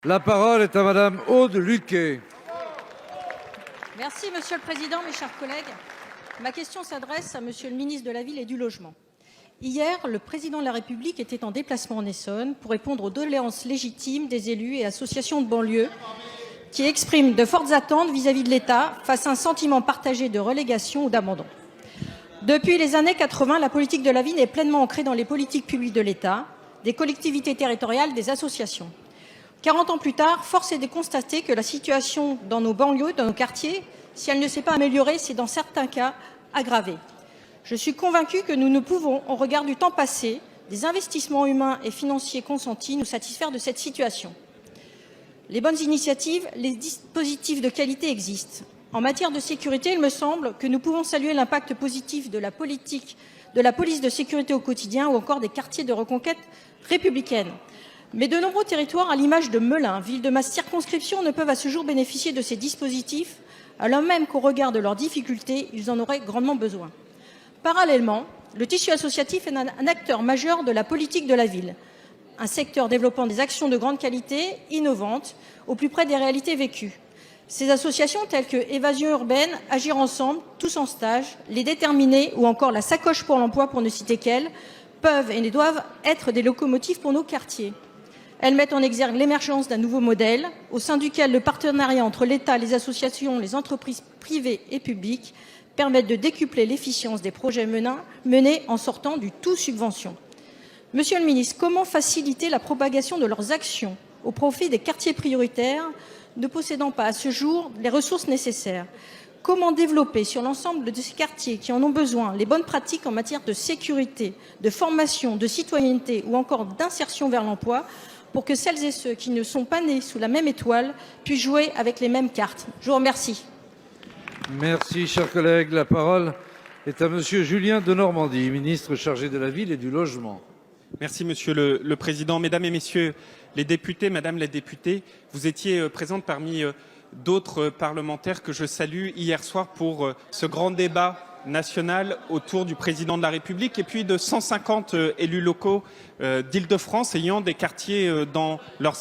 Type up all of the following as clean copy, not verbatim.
La parole est à Madame Aude Luquet. Merci Monsieur le Président, mes chers collègues. Ma question s'adresse à Monsieur le ministre de la Ville et du Logement. Hier, le Président de la République était en déplacement en Essonne pour répondre aux doléances légitimes des élus et associations de banlieue qui expriment de fortes attentes vis-à-vis de l'État face à un sentiment partagé de relégation ou d'abandon. Depuis les années 80, la politique de la ville est pleinement ancrée dans les politiques publiques de l'État, des collectivités territoriales, des associations. 40 ans plus tard, force est de constater que la situation dans nos banlieues, dans nos quartiers, si elle ne s'est pas améliorée, c'est dans certains cas aggravée. Je suis convaincue que nous ne pouvons, au regard du temps passé, des investissements humains et financiers consentis, nous satisfaire de cette situation. Les bonnes initiatives, les dispositifs de qualité existent. En matière de sécurité, il me semble que nous pouvons saluer l'impact positif de la politique de la police de sécurité au quotidien ou encore des quartiers de reconquête républicaine. Mais de nombreux territoires, à l'image de Melun, ville de ma circonscription, ne peuvent à ce jour bénéficier de ces dispositifs, alors même qu'au regard de leurs difficultés, ils en auraient grandement besoin. Parallèlement, le tissu associatif est un acteur majeur de la politique de la ville, un secteur développant des actions de grande qualité, innovantes, au plus près des réalités vécues. Ces associations telles que Évasion urbaine, Agir ensemble, Tous en stage, Les Déterminés ou encore la Sacoche pour l'emploi, pour ne citer qu'elles, peuvent et doivent être des locomotives pour nos quartiers. Elles mettent en exergue l'émergence d'un nouveau modèle au sein duquel le partenariat entre l'État, les associations, les entreprises privées et publiques permettent de décupler l'efficience des projets menés en sortant du tout subvention. Monsieur le ministre, comment faciliter la propagation de leurs actions au profit des quartiers prioritaires ne possédant pas à ce jour les ressources nécessaires? Comment développer sur l'ensemble de ces quartiers qui en ont besoin les bonnes pratiques en matière de sécurité, de formation, de citoyenneté ou encore d'insertion vers l'emploi pour que celles et ceux qui ne sont pas nés sous la même étoile puissent jouer avec les mêmes cartes? Je vous remercie. Merci, chers collègues. La parole est à Monsieur Julien Denormandie, ministre chargé de la Ville et du Logement. Merci Monsieur le Président. Mesdames et Messieurs les députés, Madame la députée, vous étiez présente parmi d'autres parlementaires que je salue hier soir pour ce grand débat national autour du Président de la République et puis de 150 élus locaux d'Île-de-France ayant des quartiers dans leur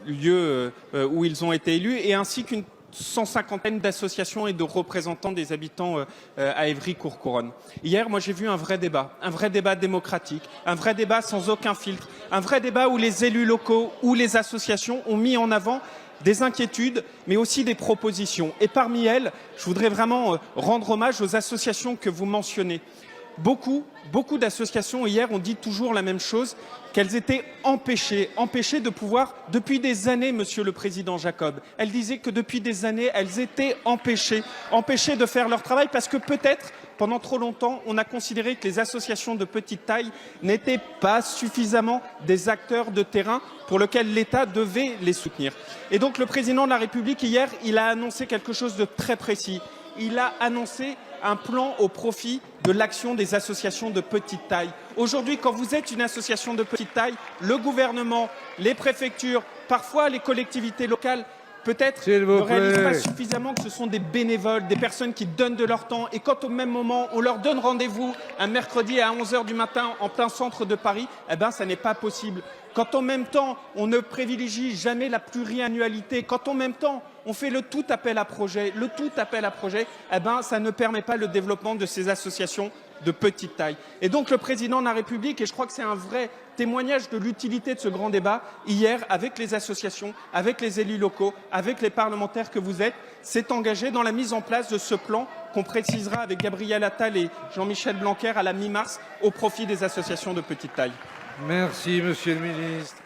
lieu où ils ont été élus et ainsi qu'une 150aine d'associations et de représentants des habitants à Évry-Courcouronnes. Hier, moi j'ai vu un vrai débat démocratique, un vrai débat sans aucun filtre, un vrai débat où les élus locaux, où les associations ont mis en avant des inquiétudes, mais aussi des propositions. Et parmi elles, je voudrais vraiment rendre hommage aux associations que vous mentionnez. Beaucoup d'associations hier ont dit toujours la même chose, qu'elles étaient empêchées de pouvoir, depuis des années, Monsieur le Président Jacob, elles disaient que depuis des années, elles étaient empêchées de faire leur travail parce que peut-être, pendant trop longtemps, on a considéré que les associations de petite taille n'étaient pas suffisamment des acteurs de terrain pour lesquels l'État devait les soutenir. Et donc le Président de la République, hier, il a annoncé quelque chose de très précis. Il a annoncé un plan au profit de l'action des associations de petite taille. Aujourd'hui, quand vous êtes une association de petite taille, le gouvernement, les préfectures, parfois les collectivités locales, peut-être ne réalisent pas suffisamment que ce sont des bénévoles, des personnes qui donnent de leur temps et quand au même moment on leur donne rendez-vous un mercredi à 11 h du matin en plein centre de Paris, eh ben ça n'est pas possible. Quand en même temps on ne privilégie jamais la pluriannualité, quand en même temps on fait le tout appel à projet, eh ben ça ne permet pas le développement de ces associations de petite taille. Et donc le Président de la République, et je crois que c'est un vrai témoignage de l'utilité de ce grand débat, hier, avec les associations, avec les élus locaux, avec les parlementaires que vous êtes, s'est engagé dans la mise en place de ce plan qu'on précisera avec Gabriel Attal et Jean-Michel Blanquer à la mi-mars au profit des associations de petite taille. Merci, Monsieur le Ministre.